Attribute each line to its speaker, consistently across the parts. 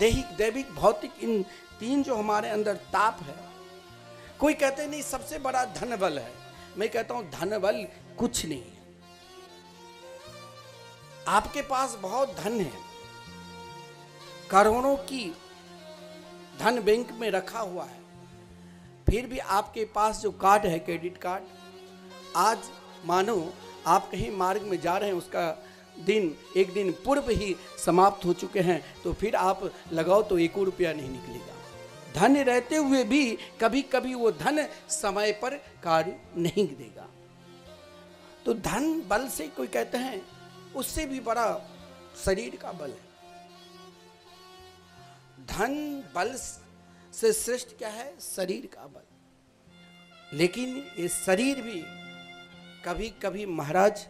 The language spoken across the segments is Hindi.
Speaker 1: दैहिक, दैविक, भौतिक, इन तीन जो हमारे अंदर ताप है। कोई कहते नहीं सबसे बड़ा धन बल है, मैं कहता हूं धन बल कुछ नहीं है। आपके पास बहुत धन है, करोड़ों की धन बैंक में रखा हुआ है, फिर भी आपके पास जो कार्ड है, क्रेडिट कार्ड, आज मानो आप कहीं मार्ग में जा रहे हैं, उसका दिन एक दिन पूर्व ही समाप्त हो चुके हैं, तो फिर आप लगाओ तो 1 रुपया नहीं निकलेगा। धन रहते हुए भी कभी कभी वो धन समय पर कार्य नहीं देगा। तो धन बल से कोई कहते हैं उससे भी बड़ा शरीर का बल है। धन बल से श्रेष्ठ क्या है? शरीर का बल। लेकिन ये शरीर भी कभी कभी महाराज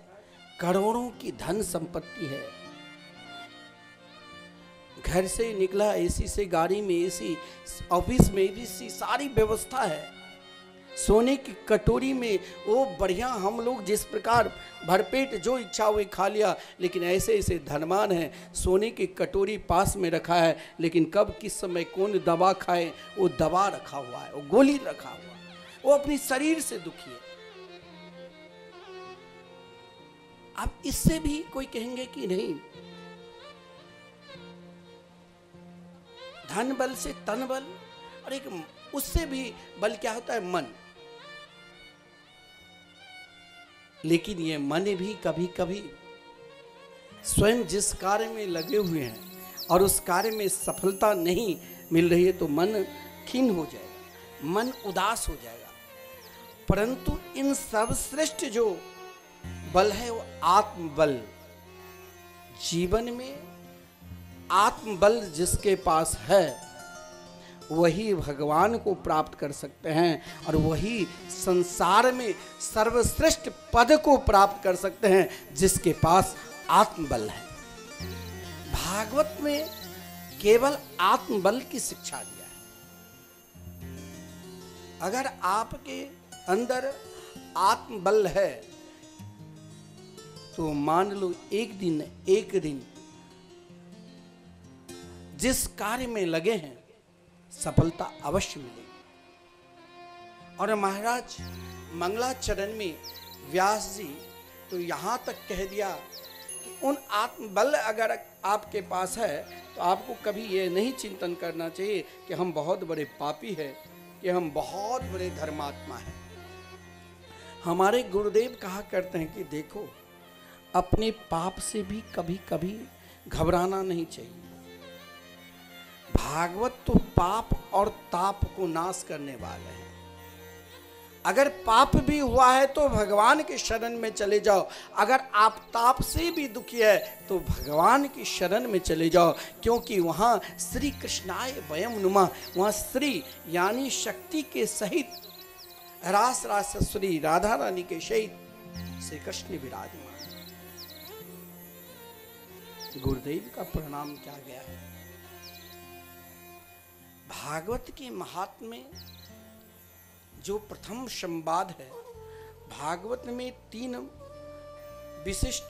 Speaker 1: करोड़ों की धन संपत्ति है, घर से निकला एसी से, गाड़ी में एसी, ऑफिस में एसी, सारी व्यवस्था है, सोने की कटोरी में वो बढ़िया, हम लोग जिस प्रकार भरपेट जो इच्छा हुई खा लिया, लेकिन ऐसे ऐसे धनवान हैं, सोने की कटोरी पास में रखा है, लेकिन कब किस समय कौन दवा खाए वो दवा रखा हुआ है, वो गोली रखा हुआ है, वो अपनी शरीर से दुखी है। अब इससे भी कोई कहेंगे कि नहीं, धन बल से तन बल, और एक उससे भी बल क्या होता है? मन। लेकिन ये मन भी कभी कभी स्वयं जिस कार्य में लगे हुए हैं और उस कार्य में सफलता नहीं मिल रही है तो मन खिन्न हो जाएगा, मन उदास हो जाएगा। परंतु इन सर्वश्रेष्ठ जो बल है वो आत्मबल। जीवन में आत्मबल जिसके पास है वही भगवान को प्राप्त कर सकते हैं, और वही संसार में सर्वश्रेष्ठ पद को प्राप्त कर सकते हैं जिसके पास आत्मबल है। भागवत में केवल आत्मबल की शिक्षा दिया है। अगर आपके अंदर आत्मबल है तो मान लो एक दिन जिस कार्य में लगे हैं सफलता अवश्य मिलेगी। और महाराज मंगलाचरण में व्यास जी तो यहाँ तक कह दिया कि उन आत्मबल अगर आपके पास है तो आपको कभी ये नहीं चिंतन करना चाहिए कि हम बहुत बड़े पापी हैं, कि हम बहुत बड़े धर्मात्मा हैं। हमारे गुरुदेव कहा करते हैं कि देखो, अपने पाप से भी कभी कभी घबराना नहीं चाहिए। भागवत तो पाप और ताप को नाश करने वाले हैं। अगर पाप भी हुआ है तो भगवान के शरण में चले जाओ, अगर आप ताप से भी दुखी है तो भगवान की शरण में चले जाओ, क्योंकि वहां श्री कृष्णाय वयम नुमा, वहां श्री यानी शक्ति के सहित, रास रासेश्वरी राधा रानी के सहित श्री कृष्ण विराजमान। गुरुदेव का प्रणाम क्या गया है। भागवत के महात्म्य में जो प्रथम संवाद है, भागवत में 3 विशिष्ट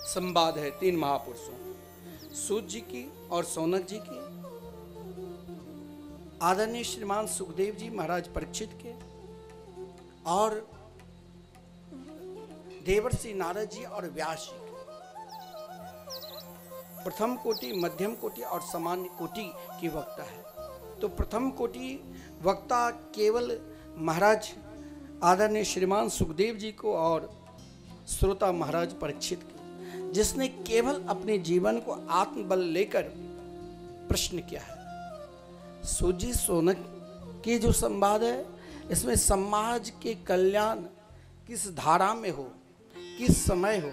Speaker 1: संवाद है, 3 महापुरुषों, सूत जी की और सौनक जी की, आदरणीय श्रीमान सुखदेव जी महाराज परीक्षित के, और देवर्षि नारद जी और व्यास जी। प्रथम कोटि, मध्यम कोटि और सामान्य कोटि की वक्ता है। तो प्रथम कोटि वक्ता केवल महाराज आदरणीय श्रीमान सुखदेव जी को और श्रोता महाराज परीक्षित को, जिसने केवल अपने जीवन को आत्मबल लेकर प्रश्न किया है। सूजी सोनक के जो संवाद है, इसमें समाज के कल्याण किस धारा में हो, किस समय हो,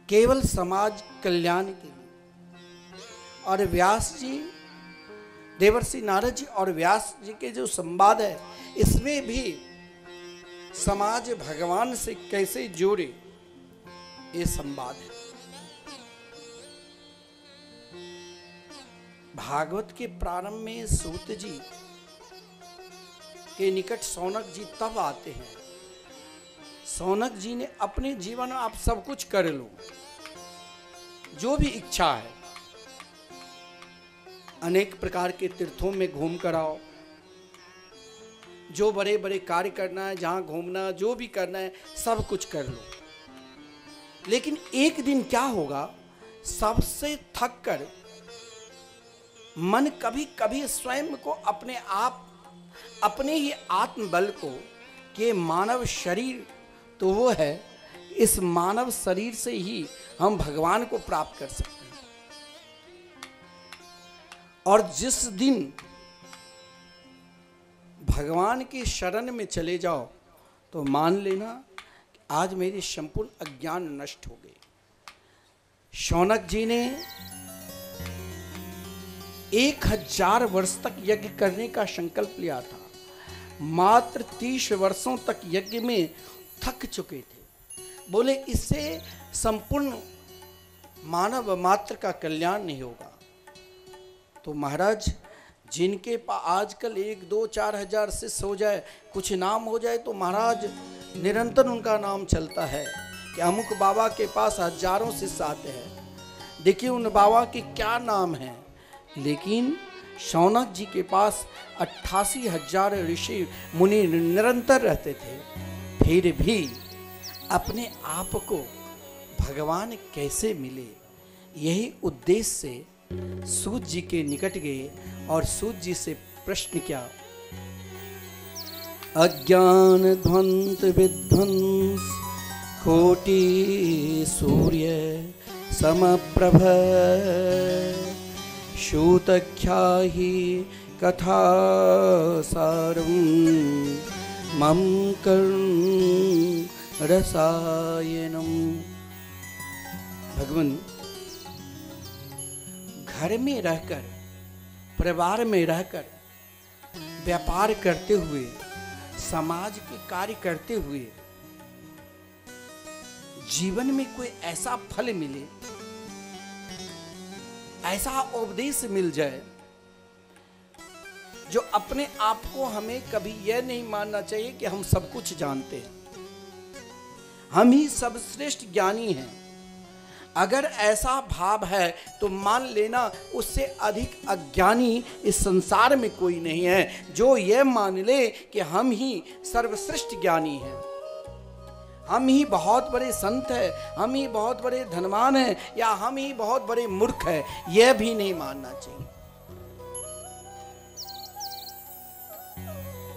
Speaker 1: केवल समाज कल्याण के लिए। और व्यास जी, देवर्षि नारद जी और व्यास जी के जो संवाद है, इसमें भी समाज भगवान से कैसे जोड़े, ये संवाद है। भागवत के प्रारंभ में सूत जी के निकट सौनक जी तब आते हैं। सौनक जी ने अपने जीवन में आप सब कुछ कर लो, जो भी इच्छा है, अनेक प्रकार के तीर्थों में घूम कर आओ, जो बड़े बड़े कार्य करना है, जहां घूमना, जो भी करना है, सब कुछ कर लो। लेकिन एक दिन क्या होगा, सबसे थक कर मन कभी कभी स्वयं को, अपने आप, अपने ही आत्मबल को, कि मानव शरीर तो वो है, इस मानव शरीर से ही हम भगवान को प्राप्त कर सकते हैं। और जिस दिन भगवान की शरण में चले जाओ तो मान लेना कि आज मेरी संपूर्ण अज्ञान नष्ट हो गई। शौनक जी ने 1000 वर्ष तक यज्ञ करने का संकल्प लिया था, मात्र 30 वर्षों तक यज्ञ में थक चुके थे। बोले इससे संपूर्ण मानव मात्र का कल्याण नहीं होगा। तो महाराज, जिनके पास आजकल 1, 2, 4 हजार शिष्य हो जाए, कुछ नाम हो जाए, तो महाराज निरंतर उनका नाम चलता है कि अमुक बाबा के पास हजारों शिष्य आते हैं। देखिए उन बाबा के क्या नाम है। लेकिन शौनक जी के पास 88,000 ऋषि मुनि निरंतर रहते थे, फिर भी अपने आप को भगवान कैसे मिले, यही उद्देश्य से सूत जी के निकट गए और सूत जी से प्रश्न किया। अज्ञान ध्वंत विध्वंस कोटि सूर्य समप्रभ शूतख्याहि कथा सारं मम कर्ण रसायनम। भगवान, घर में रहकर, परिवार में रहकर, व्यापार करते हुए, समाज के कार्य करते हुए, जीवन में कोई ऐसा फल मिले, ऐसा उपदेश मिल जाए, जो अपने आप को हमें कभी यह नहीं मानना चाहिए कि हम सब कुछ जानते हैं, हम ही सर्वश्रेष्ठ ज्ञानी हैं। अगर ऐसा भाव है तो मान लेना उससे अधिक अज्ञानी इस संसार में कोई नहीं है, जो यह मान ले कि हम ही सर्वश्रेष्ठ ज्ञानी हैं, हम ही बहुत बड़े संत हैं, हम ही बहुत बड़े धनवान हैं, या हम ही बहुत बड़े मूर्ख हैं, यह भी नहीं मानना चाहिए।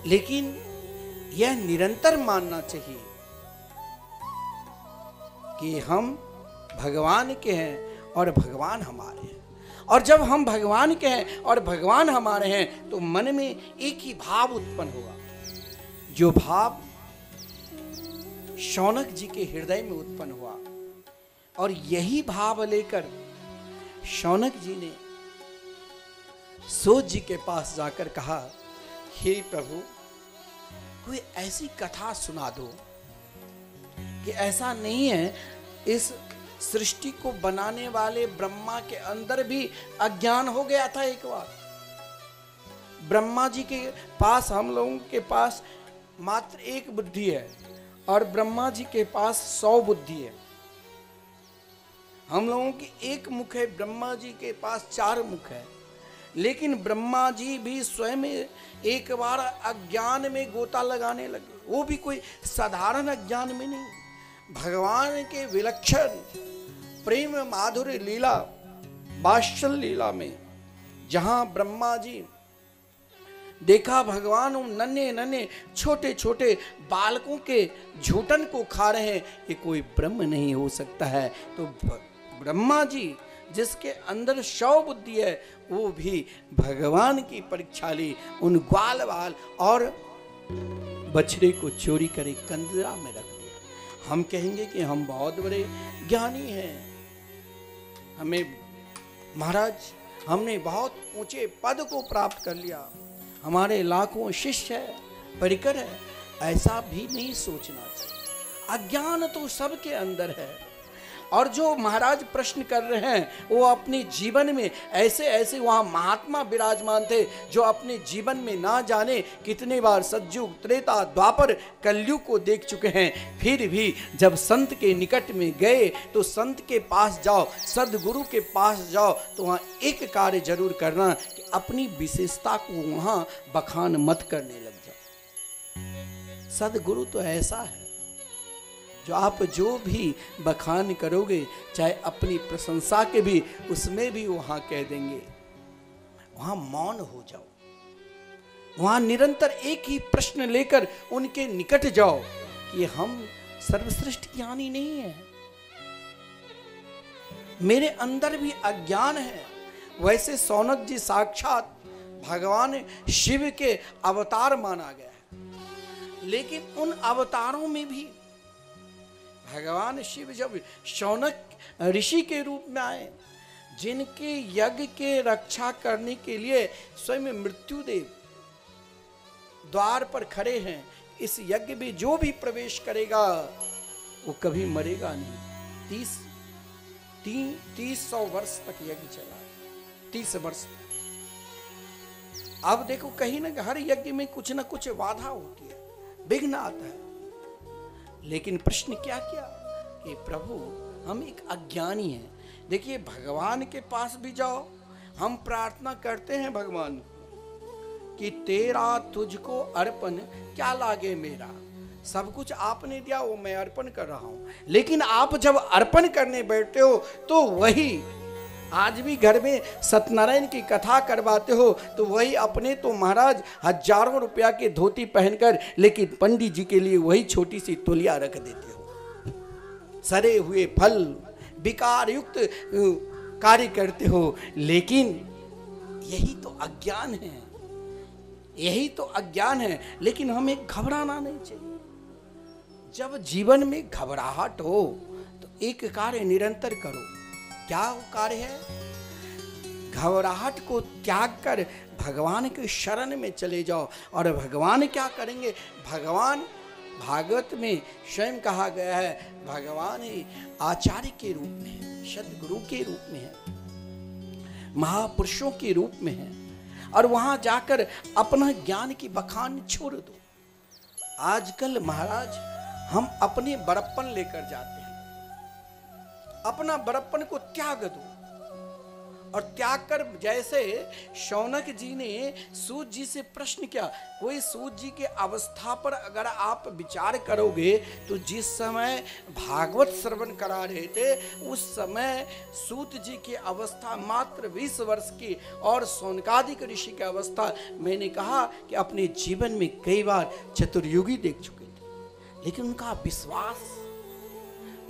Speaker 1: लेकिन यह निरंतर मानना चाहिए कि हम भगवान के हैं और भगवान हमारे हैं। और जब हम भगवान के हैं और भगवान हमारे हैं तो मन में एक ही भाव उत्पन्न होगा, जो भाव शौनक जी के हृदय में उत्पन्न हुआ। और यही भाव लेकर शौनक जी ने सूत जी के पास जाकर कहा, हे प्रभु, कोई ऐसी कथा सुना दो कि ऐसा नहीं है, इस सृष्टि को बनाने वाले ब्रह्मा के अंदर भी अज्ञान हो गया था एक बार। ब्रह्मा जी के पास, हम लोगों के पास मात्र 1 बुद्धि है और ब्रह्मा जी के पास 100 बुद्धि है। हम लोगों की 1 मुख है, ब्रह्मा जी के पास 4 मुख है। लेकिन ब्रह्मा जी भी स्वयं एक बार अज्ञान में गोता लगाने लगे, वो भी कोई साधारण अज्ञान में नहीं, भगवान के विलक्षण प्रेम माधुर्य लीला, वात्सल्य लीला में, जहां ब्रह्मा जी देखा भगवान उन नन्हे नन्हे छोटे छोटे बालकों के झूठन को खा रहे हैं, ये कोई ब्रह्म नहीं हो सकता है। तो ब्रह्मा जी जिसके अंदर 100 बुद्धि है, वो भी भगवान की परीक्षा ली, उन ग्वाल बाल और बछड़े को चोरी करे कंदरा में रख दिया। हम कहेंगे कि हम बहुत बड़े ज्ञानी हैं, हमें महाराज, हमने बहुत ऊंचे पद को प्राप्त कर लिया, हमारे लाखों शिष्य है, परिकर है, ऐसा भी नहीं सोचना चाहिए। अज्ञान तो सबके अंदर है, और जो महाराज प्रश्न कर रहे हैं वो अपने जीवन में ऐसे ऐसे वहाँ महात्मा विराजमान थे जो अपने जीवन में ना जाने कितने बार सतयुग, त्रेता, द्वापर, कलयुग को देख चुके हैं। फिर भी जब संत के निकट में गए तो संत के पास जाओ, सदगुरु के पास जाओ तो वहाँ एक कार्य जरूर करना कि अपनी विशेषता को वहाँ बखान मत करने लग जाओ। सदगुरु तो ऐसा है जो आप जो भी बखान करोगे, चाहे अपनी प्रशंसा के भी, उसमें भी वहां कह देंगे। वहां मौन हो जाओ, वहां निरंतर एक ही प्रश्न लेकर उनके निकट जाओ कि हम सर्वश्रेष्ठ ज्ञानी नहीं है, मेरे अंदर भी अज्ञान है। वैसे शौनक जी साक्षात भगवान शिव के अवतार माना गया है, लेकिन उन अवतारों में भी भगवान शिव जब शौनक ऋषि के रूप में आए, जिनके यज्ञ के रक्षा करने के लिए स्वयं मृत्युदेव द्वार पर खड़े हैं, इस यज्ञ में जो भी प्रवेश करेगा वो कभी मरेगा नहीं। 300 वर्ष तक यज्ञ चला, 30 वर्ष। अब देखो कहीं ना हर यज्ञ में कुछ ना कुछ बाधा होती है, विघ्न आता है, लेकिन प्रश्न क्या किया कि प्रभु हम एक अज्ञानी हैं। देखिए भगवान के पास भी जाओ, हम प्रार्थना करते हैं भगवान को कि तेरा तुझको अर्पण क्या लागे मेरा, सब कुछ आपने दिया वो मैं अर्पण कर रहा हूं। लेकिन आप जब अर्पण करने बैठते हो तो वही आज भी घर में सत्यनारायण की कथा करवाते हो तो वही अपने तो महाराज हजारों रुपया के धोती पहनकर, लेकिन पंडित जी के लिए वही छोटी सी तौलिया रख देते हो, सड़े हुए फल विकार युक्त कार्य करते हो। लेकिन यही तो अज्ञान है, यही तो अज्ञान है। लेकिन हमें घबराना नहीं चाहिए। जब जीवन में घबराहट हो तो एक कार्य निरंतर करो। क्या वो कार्य है? घबराहट को त्याग कर भगवान के शरण में चले जाओ। और भगवान क्या करेंगे? भगवान भागवत में स्वयं कहा गया है, भगवान ही आचार्य के रूप में है, सदगुरु के रूप में है, महापुरुषों के रूप में है। और वहां जाकर अपना ज्ञान की बखान छोड़ दो। आजकल महाराज हम अपने बड़प्पन लेकर जाते हैं, अपना बड़प्पन को त्याग दो। और त्याग कर, जैसे शौनक जी ने सूत जी से प्रश्न किया, कोई सूत जी के अवस्था पर अगर आप विचार करोगे तो जिस समय भागवत श्रवण करा रहे थे उस समय सूत जी की अवस्था मात्र 20 वर्ष की और शौनकादिक ऋषि की अवस्था, मैंने कहा कि अपने जीवन में कई बार चतुर्युगी देख चुके थे। लेकिन उनका विश्वास,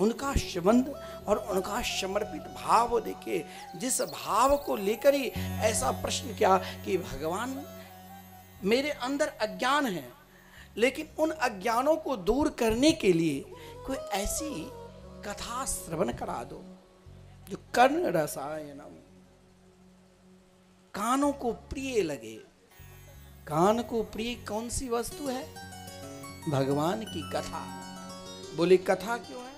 Speaker 1: उनका संबंध और उनका समर्पित भाव देखिए, जिस भाव को लेकर ही ऐसा प्रश्न किया कि भगवान मेरे अंदर अज्ञान है, लेकिन उन अज्ञानों को दूर करने के लिए कोई ऐसी कथा श्रवण करा दो जो कर्ण रसायनम, कानों को प्रिय लगे। कान को प्रिय कौन सी वस्तु है? भगवान की कथा। बोले कथा क्यों है?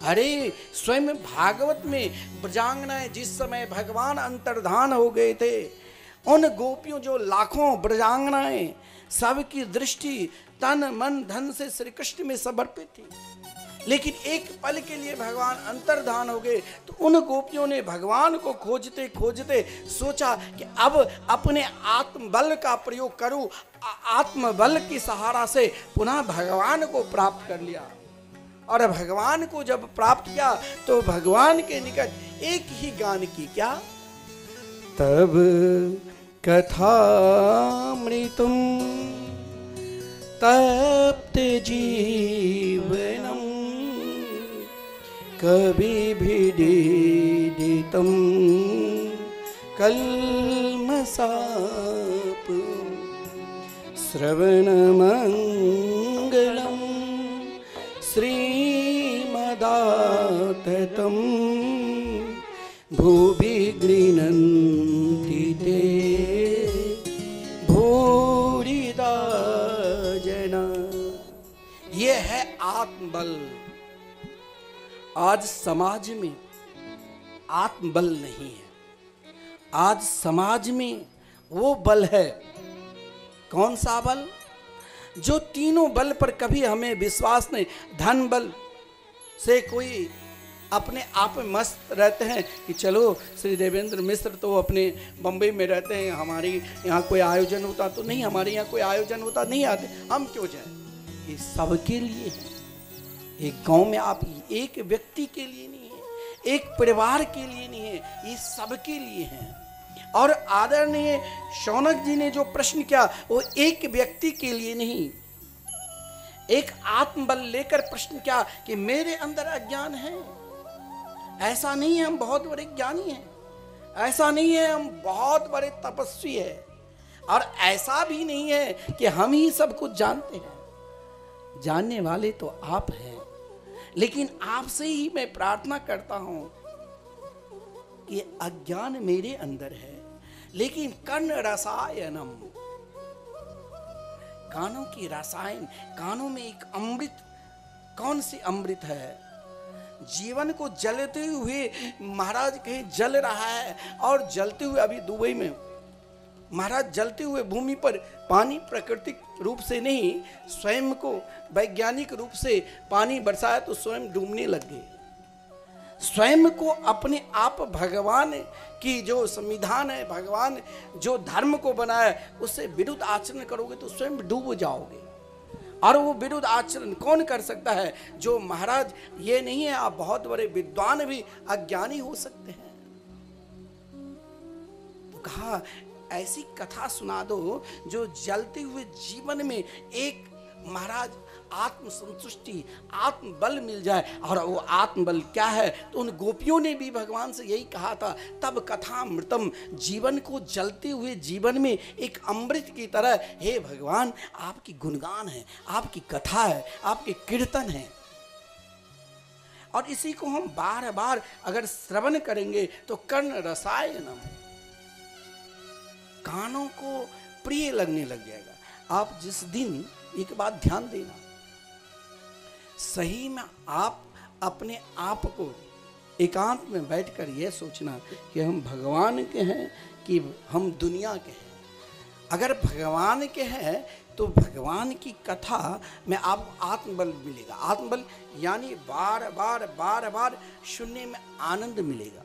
Speaker 1: अरे स्वयं भागवत में ब्रजांगनाएं जिस समय भगवान अंतर्धान हो गए थे, उन गोपियों जो लाखों ब्रजांगनाएं सबकी दृष्टि तन मन धन से श्री कृष्ण में समर्पित थी, लेकिन एक पल के लिए भगवान अंतर्धान हो गए तो उन गोपियों ने भगवान को खोजते खोजते सोचा कि अब अपने आत्मबल का प्रयोग करूं, आत्मबल की सहारा से पुनः भगवान को प्राप्त कर लिया। और भगवान को जब प्राप्त किया तो भगवान के निकट एक ही गान की, क्या? तब कथामृतम तप्त जीवनम कभी भिदितम कल्मषाप श्रवणमंगलम श्रीमदाततं भुवि गृह्णन्ति ते भूरिदा जना। ये है आत्मबल। आज समाज में आत्मबल नहीं है। आज समाज में वो बल है, कौन सा बल? जो तीनों बल पर कभी हमें विश्वास नहीं। धन बल से कोई अपने आप में मस्त रहते हैं कि चलो श्री देवेंद्र मिश्र तो अपने बम्बई में रहते हैं, हमारे यहाँ कोई आयोजन होता तो नहीं, हमारे यहाँ कोई आयोजन होता नहीं आते, हम क्यों जाएं। ये सबके लिए है। एक गांव में आप एक व्यक्ति के लिए नहीं है, एक परिवार के लिए नहीं है, ये सबके लिए है। और आदरणीय शौनक जी ने जो प्रश्न किया वो एक व्यक्ति के लिए नहीं, एक आत्मबल लेकर प्रश्न किया कि मेरे अंदर अज्ञान है। ऐसा नहीं है हम बहुत बड़े ज्ञानी हैं, ऐसा नहीं है हम बहुत बड़े तपस्वी हैं, और ऐसा भी नहीं है कि हम ही सब कुछ जानते हैं। जानने वाले तो आप हैं, लेकिन आपसे ही मैं प्रार्थना करता हूं कि अज्ञान मेरे अंदर है, लेकिन कर्ण रसायनम, कानों की रसायन, कानों में एक अमृत, कौन सी अमृत है? जीवन को जलते हुए महाराज कहीं जल रहा है, और जलते हुए अभी दुबई में महाराज जलते हुए भूमि पर पानी प्राकृतिक रूप से नहीं, स्वयं को वैज्ञानिक रूप से पानी बरसाया तो स्वयं डूबने लग गए। स्वयं को अपने आप भगवान की जो संविधान है, भगवान जो धर्म को बनाया उससे विरुद्ध आचरण करोगे तो स्वयं डूब जाओगे। और वो विरुद्ध आचरण कौन कर सकता है? जो महाराज, ये नहीं है आप बहुत बड़े विद्वान भी अज्ञानी हो सकते हैं। तो कहा ऐसी कथा सुना दो जो जलते हुए जीवन में एक महाराज आत्म संतुष्टि, आत्म बल मिल जाए। और वो आत्म बल क्या है? तो उन गोपियों ने भी भगवान से यही कहा था, तब कथामृतम, जीवन को जलते हुए जीवन में एक अमृत की तरह, हे भगवान आपकी गुणगान है, आपकी कथा है, आपके कीर्तन है। और इसी को हम बार बार अगर श्रवण करेंगे तो कर्ण रसायनम, कानों को प्रिय लगने लग जाएगा। आप जिस दिन, एक बात ध्यान देना, सही में आप अपने आप को एकांत में बैठकर यह सोचना कि हम भगवान के हैं कि हम दुनिया के हैं। अगर भगवान के हैं तो भगवान की कथा में आपको आत्मबल मिलेगा। आत्मबल यानी बार बार सुनने में आनंद मिलेगा।